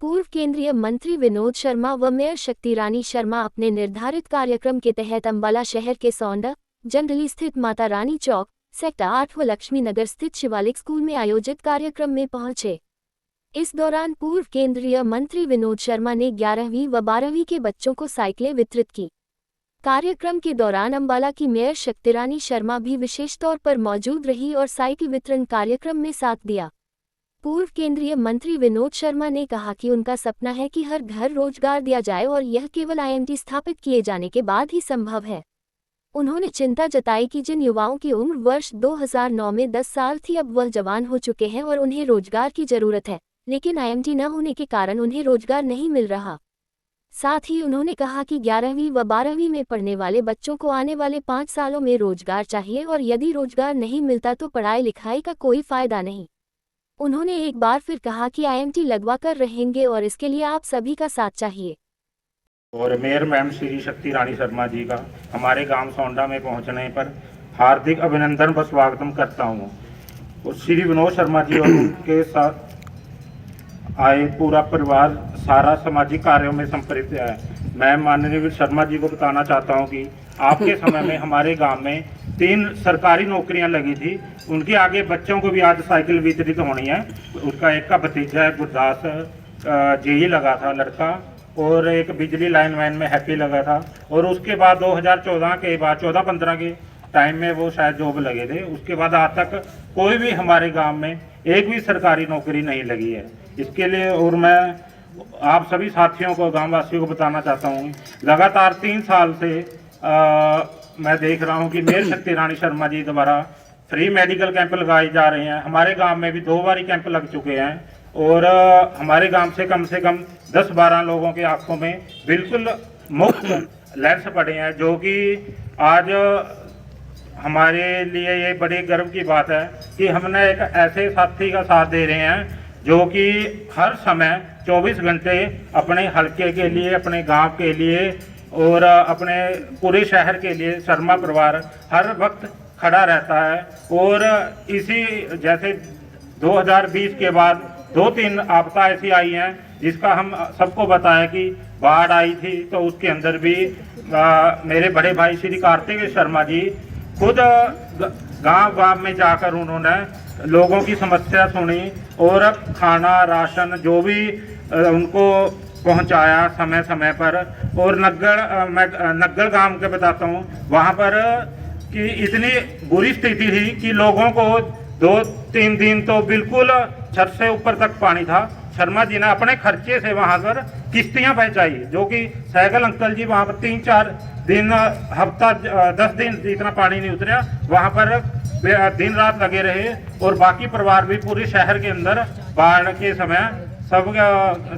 पूर्व केंद्रीय मंत्री विनोद शर्मा व मेयर शक्ति रानी शर्मा अपने निर्धारित कार्यक्रम के तहत अंबाला शहर के सौंडा जंगली स्थित माता रानी चौक सेक्टर 8 व लक्ष्मी नगर स्थित शिवालिक स्कूल में आयोजित कार्यक्रम में पहुंचे। इस दौरान पूर्व केंद्रीय मंत्री विनोद शर्मा ने 11वीं व 12वीं के बच्चों को साइकिलें वितरित की। कार्यक्रम के दौरान अंबाला की मेयर शक्ति रानी शर्मा भी विशेष तौर पर मौजूद रही और साइकिल वितरण कार्यक्रम में साथ दिया। पूर्व केंद्रीय मंत्री विनोद शर्मा ने कहा कि उनका सपना है कि हर घर रोजगार दिया जाए और यह केवल आईएमटी स्थापित किए जाने के बाद ही संभव है। उन्होंने चिंता जताई कि जिन युवाओं की उम्र वर्ष 2009 में 10 साल थी अब वह जवान हो चुके हैं और उन्हें रोजगार की जरूरत है, लेकिन आईएमटी न होने के कारण उन्हें रोजगार नहीं मिल रहा। साथ ही उन्होंने कहा कि 11वीं व 12वीं में पढ़ने वाले बच्चों को आने वाले 5 सालों में रोजगार चाहिए और यदि रोजगार नहीं मिलता तो पढ़ाई लिखाई का कोई फायदा नहीं। उन्होंने एक बार फिर कहा कि आईएमटी लगवा कर रहेंगे और इसके लिए आप सभी का साथ चाहिए। और मेयर मैम श्री शक्ति रानी शर्मा जी का हमारे गांव सौंडा में पहुंचने पर हार्दिक अभिनंदन व स्वागत करता हूं। और श्री विनोद शर्मा जी और उनके साथ आए पूरा परिवार सारा सामाजिक कार्यों में संपृक्त है। मैं माननीय शर्मा जी को बताना चाहता हूं कि आपके समय में हमारे गांव में 3 सरकारी नौकरियां लगी थी, उनके आगे बच्चों को भी आज साइकिल वितरित होनी है। उसका एक का भतीजा है गुरदास जेई लगा था लड़का, और एक बिजली लाइन वैन में हैप्पी लगा था। और उसके बाद 2014 के बाद 14-15 के टाइम में वो शायद जॉब लगे थे। उसके बाद आज तक कोई भी हमारे गांव में एक भी सरकारी नौकरी नहीं लगी है। इसके लिए और मैं आप सभी साथियों को गाँव वासियों को बताना चाहता हूँ, लगातार 3 साल से मैं देख रहा हूँ कि मेयर शक्ति रानी शर्मा जी द्वारा फ्री मेडिकल कैंप लगाए जा रहे हैं। हमारे गांव में भी 2 बार कैंप लग चुके हैं और हमारे गांव से कम 10-12 लोगों की आंखों में बिल्कुल मुफ्त लेंस पड़े हैं, जो कि आज हमारे लिए ये बड़ी गर्व की बात है कि हमने एक ऐसे साथी का साथ दे रहे हैं जो कि हर समय 24 घंटे अपने हलके के लिए, अपने गांव के लिए और अपने पूरे शहर के लिए शर्मा परिवार हर वक्त खड़ा रहता है। और इसी जैसे 2020 के बाद 2-3 आपदा ऐसी आई हैं जिसका हम सबको बताया कि बाढ़ आई थी, तो उसके अंदर भी मेरे बड़े भाई श्री कार्तिक शर्मा जी खुद गांव में जाकर उन्होंने लोगों की समस्या सुनी और खाना राशन जो भी उनको पहुंचाया समय समय पर। और मैं नग्गल गांव के बताता हूं, वहां पर कि इतनी बुरी स्थिति थी कि लोगों को 2-3 दिन तो बिल्कुल छत से ऊपर तक पानी था। शर्मा जी ने अपने खर्चे से वहां पर किश्तियां पहुंचाई, जो कि साइकिल अंकल जी वहां पर 3-4 दिन हफ्ता 10 दिन जितना पानी नहीं उतरा वहां पर दिन रात लगे रहे। और बाकी परिवार भी पूरे शहर के अंदर बाढ़ के समय सब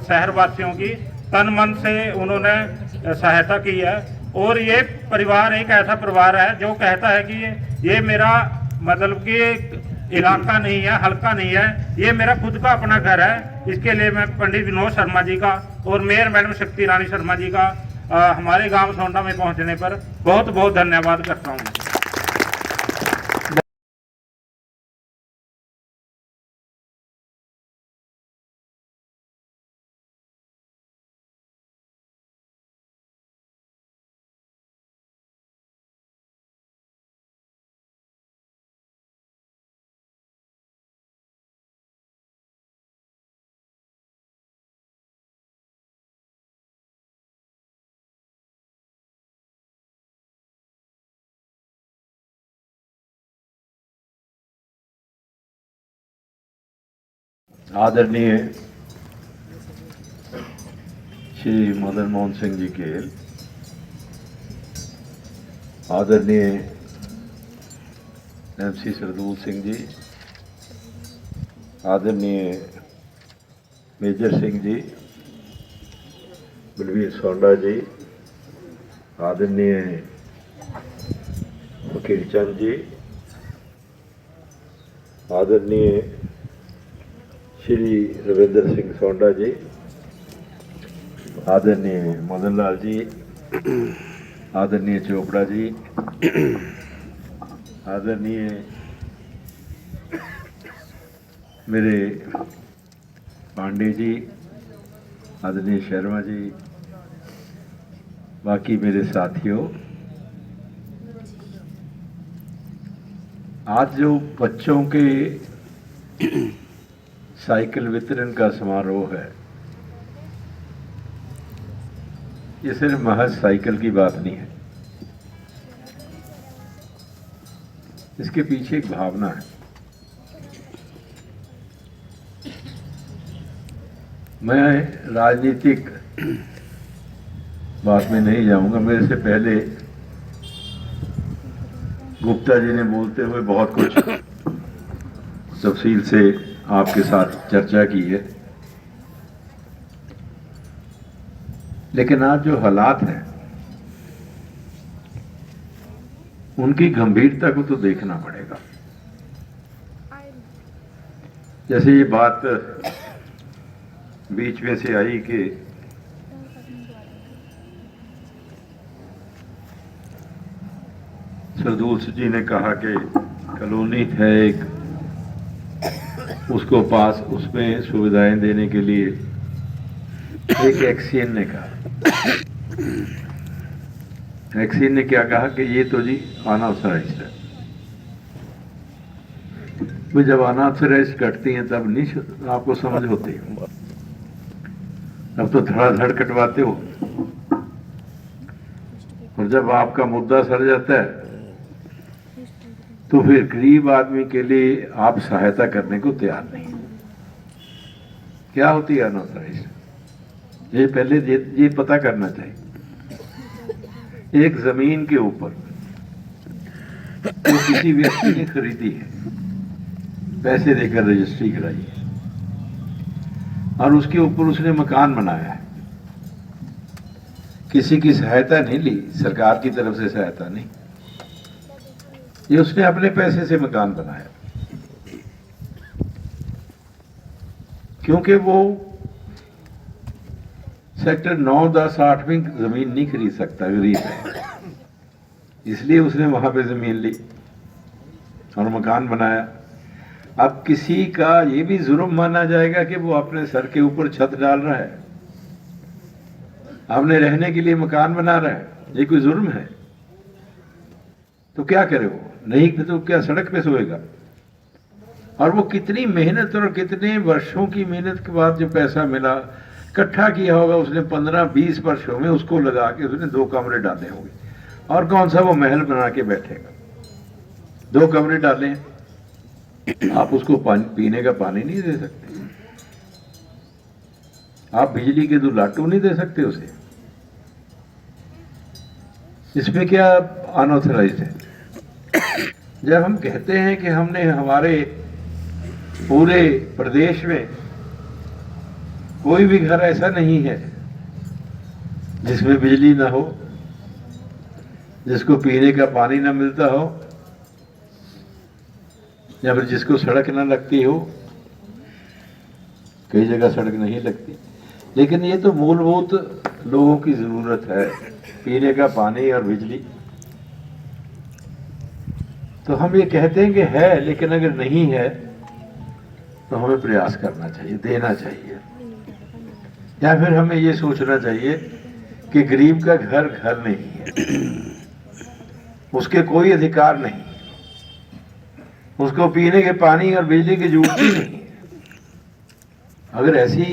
शहर वासियों की तन मन से उन्होंने सहायता की है। और ये परिवार एक ऐसा परिवार है जो कहता है कि ये मेरा मतलब कि इलाका नहीं है, हल्का नहीं है, ये मेरा खुद का अपना घर है। इसके लिए मैं पंडित विनोद शर्मा जी का और मेयर मैडम शक्ति रानी शर्मा जी का हमारे गांव सौंडा में पहुंचने पर बहुत बहुत धन्यवाद करता हूं। आदरणीय श्री मदन मोहन सिंह जी के, आदरणीय MC सरदूल सिंह जी, आदरणीय मेजर सिंह जी, बलवीर सौंडा जी, आदरणीय वकील चंद जी, आदरणीय श्री रविंद्र सिंह सौंडा जी, आदरणीय मदन लाल जी, आदरणीय चोपड़ा जी, आदरणीय मेरे पांडे जी, आदरणीय शर्मा जी, बाकी मेरे साथियों, आज जो बच्चों के साइकिल वितरण का समारोह है, ये सिर्फ महज साइकिल की बात नहीं है, इसके पीछे एक भावना है। मैं राजनीतिक बात में नहीं जाऊंगा। मेरे से पहले गुप्ता जी ने बोलते हुए बहुत कुछ तफसील से आपके साथ चर्चा की है, लेकिन आज जो हालात हैं उनकी गंभीरता को तो देखना पड़ेगा। जैसे ये बात बीच में से आई कि सरदूल जी ने कहा कि कॉलोनी है एक, उसको पास उसमें सुविधाएं देने के लिए एक एक्सीएन ने कहा, एक्सीएन ने क्या कहा कि ये तो जी अनऑथराइज्ड है। वो जब अनऑथराइज्ड कटती हैं तब नहीं आपको समझ होती, अब तो धड़ाधड़ कटवाते हो, और जब आपका मुद्दा सर जाता है तो फिर गरीब आदमी के लिए आप सहायता करने को तैयार नहीं। क्या होती है अनऑथराइज्ड? ये पहले ये पता करना चाहिए। एक जमीन के ऊपर तो किसी व्यक्ति ने खरीदी है, पैसे देकर रजिस्ट्री कराई है, और उसके ऊपर उसने मकान बनाया है। किसी की सहायता नहीं ली, सरकार की तरफ से सहायता नहीं, ये उसने अपने पैसे से मकान बनाया, क्योंकि वो सेक्टर 9, 10, 8 में जमीन नहीं खरीद सकता, गरीब है, इसलिए उसने वहां पे जमीन ली और मकान बनाया। अब किसी का ये भी जुर्म माना जाएगा कि वो अपने सर के ऊपर छत डाल रहा है, अपने रहने के लिए मकान बना रहा है, ये कोई जुर्म है? तो क्या करे वो? नहीं तो क्या सड़क पे सोएगा? और वो कितनी मेहनत और कितने वर्षों की मेहनत के बाद जो पैसा मिला, इकट्ठा किया होगा उसने 15-20 वर्षों में, उसको लगा के उसने 2 कमरे डाले होंगे, और कौन सा वो महल बना के बैठेगा? 2 कमरे डाले, आप उसको पीने का पानी नहीं दे सकते, आप बिजली के 2 लाटू नहीं दे सकते उसे। इसमें क्या अनऑथराइज्ड है? जब हम कहते हैं कि हमने हमारे पूरे प्रदेश में कोई भी घर ऐसा नहीं है जिसमें बिजली ना हो, जिसको पीने का पानी ना मिलता हो, या फिर जिसको सड़क ना लगती हो, कई जगह सड़क नहीं लगती, लेकिन ये तो मूलभूत लोगों की जरूरत है, पीने का पानी और बिजली। तो हम ये कहते हैं कि है, लेकिन अगर नहीं है तो हमें प्रयास करना चाहिए, देना चाहिए, या फिर हमें ये सोचना चाहिए कि गरीब का घर घर नहीं है, उसके कोई अधिकार नहीं, उसको पीने के पानी और बिजली की जरूरत ही नहीं है। अगर ऐसी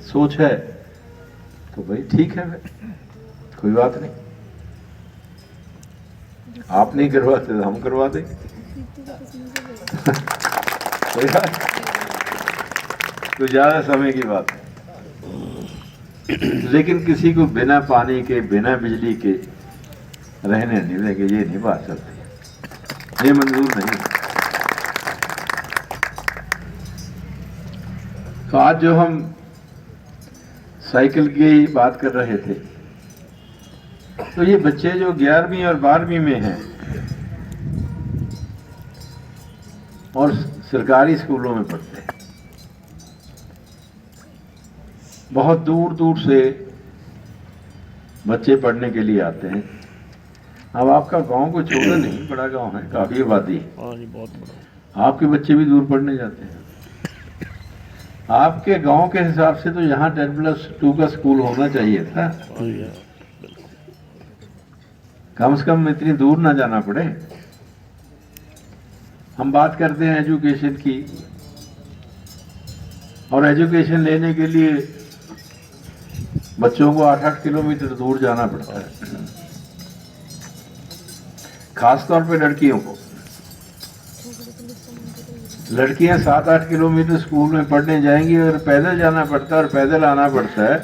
सोच है तो भाई ठीक है, कोई बात नहीं, आप नहीं करवाते तो हम करवा दें। कोई बात, तो ज्यादा समय की बात है, लेकिन किसी को बिना पानी के, बिना बिजली के रहने नहीं देंगे, ये नहीं बात चलती, ये मंजूर नहीं। तो आज जो हम साइकिल की बात कर रहे थे, तो ये बच्चे जो 11वीं और 12वीं में हैं और सरकारी स्कूलों में पढ़ते हैं, बहुत दूर दूर से बच्चे पढ़ने के लिए आते हैं। अब आपका गांव को छोटा नहीं, बड़ा गांव है, काफी आबादी है, आपके बच्चे भी दूर पढ़ने जाते हैं। आपके गांव के हिसाब से तो यहाँ 10+2 का स्कूल होना चाहिए था। कम से कम इतनी दूर ना जाना पड़े। हम बात करते हैं एजुकेशन की, और एजुकेशन लेने के लिए बच्चों को 8-8 किलोमीटर दूर जाना पड़ता है, खासतौर पे लड़कियों को। लड़कियां 7-8 किलोमीटर स्कूल में पढ़ने जाएंगी और पैदल जाना पड़ता है और पैदल आना पड़ता है,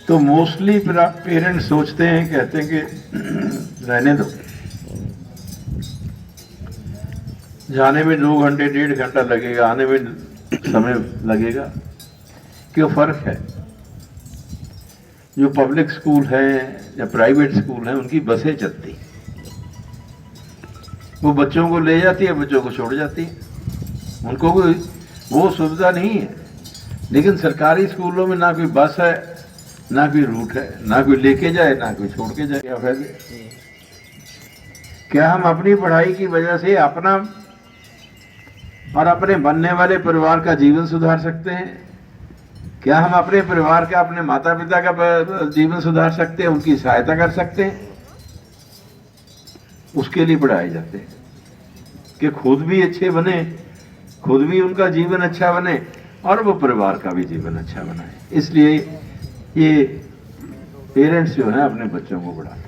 तो मोस्टली पेरेंट्स सोचते हैं, कहते हैं कि रहने दो, जाने में 2 घंटे 1.5 घंटा लगेगा, आने में समय लगेगा। क्यों फर्क है? जो पब्लिक स्कूल है या प्राइवेट स्कूल है उनकी बसें चलती, वो बच्चों को ले जाती है, बच्चों को छोड़ जाती है, उनको कोई वो सुविधा नहीं है। लेकिन सरकारी स्कूलों में ना कोई बस है, ना कोई रूट है, ना कोई लेके जाए ना कोई छोड़ के जाए। क्या फायदे? क्या हम अपनी पढ़ाई की वजह से अपना और अपने बनने वाले परिवार का जीवन सुधार सकते हैं? क्या हम अपने परिवार का, अपने माता पिता का जीवन सुधार सकते हैं, उनकी सहायता कर सकते हैं? उसके लिए पढ़ाए जाते हैं कि खुद भी अच्छे बने, खुद भी उनका जीवन अच्छा बने और वो परिवार का भी जीवन अच्छा बनाए। इसलिए ये पेरेंट्स जो है अपने बच्चों को पढ़ाते हैं।